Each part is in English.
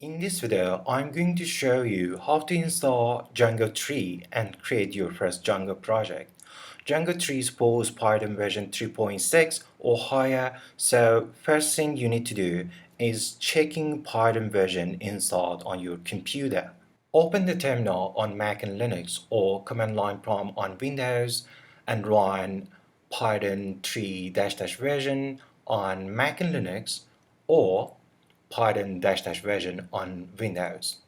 In this video, I'm going to show you how to install Django 3 and create your first Django project. Django 3 supports Python version 3.6 or higher, so first thing you need to do is checking Python version installed on your computer. Open the terminal on Mac and Linux or command line prompt on Windows and run Python 3-version on Mac and Linux or Python-version on Windows.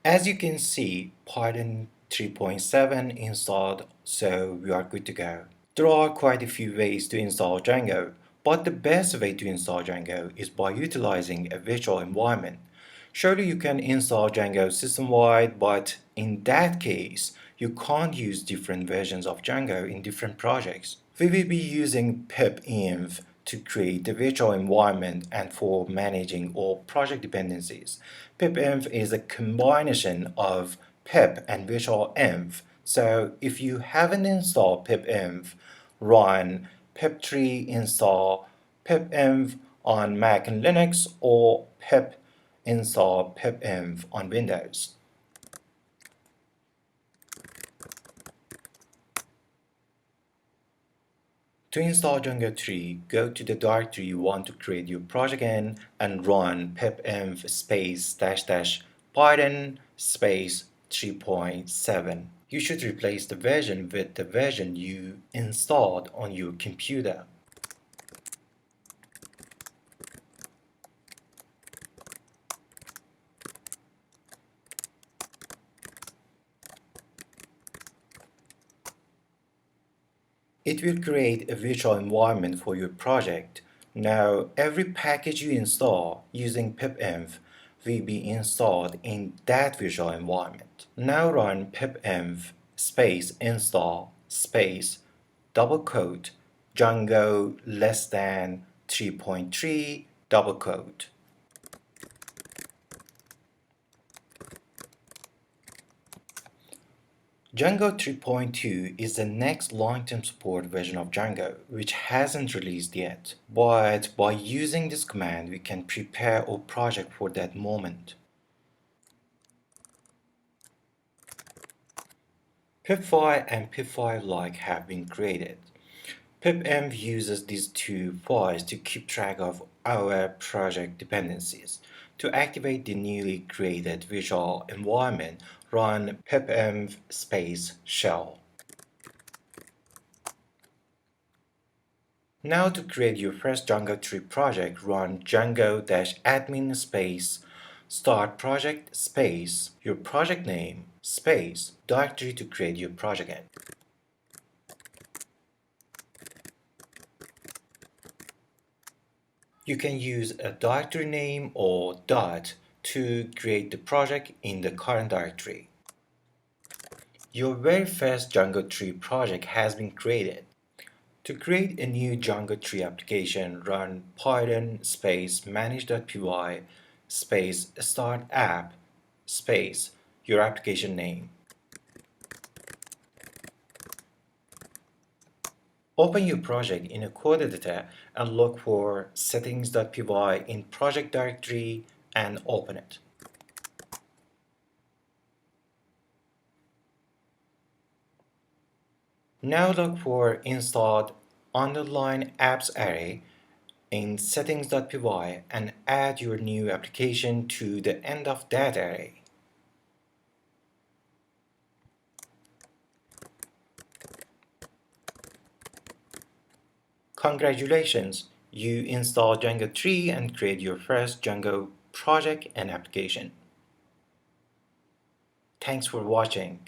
As you can see, Python 3.7 installed, so we are good to go. There are quite a few ways to install Django, but the best way to install Django is by utilizing a virtual environment. Surely you can install Django system-wide, but in that case, you can't use different versions of Django in different projects. We will be using pipenv to create a virtual environment and for managing all project dependencies. Pipenv is a combination of pip and virtual env. So if you haven't installed pipenv, run pip3 install pipenv on Mac and Linux or pip install pipenv on Windows. To install Django 3, go to the directory you want to create your project in and run pipenv space dash dash python space 3.7. You should replace the version with the version you installed on your computer. It will create a virtual environment for your project. Now, every package you install using pipenv will be installed in that virtual environment. Now run pipenv space install space double quote Django less than 3.3 double quote. Django 3.2 is the next long-term support version of Django, which hasn't released yet. But by using this command, we can prepare our project for that moment. pipfile and pipfile-like have been created. pipenv uses these two files to keep track of our project dependencies. To activate the newly created virtual environment, run pipenv space shell. Now to create your first Django 3 project, run django-admin space start project space your project name space directory to create your project in. You can use a directory name or dot to create the project in the current directory. Your very first Django 3 project has been created. To create a new Django 3 application, run python space manage.py space start app space your application name. Open your project in a code editor and look for settings.py in project directory and open it. Now look for installed underline apps array in settings.py and add your new application to the end of that array. Congratulations! You installed Django 3 and create your first Django project and application. Thanks for watching.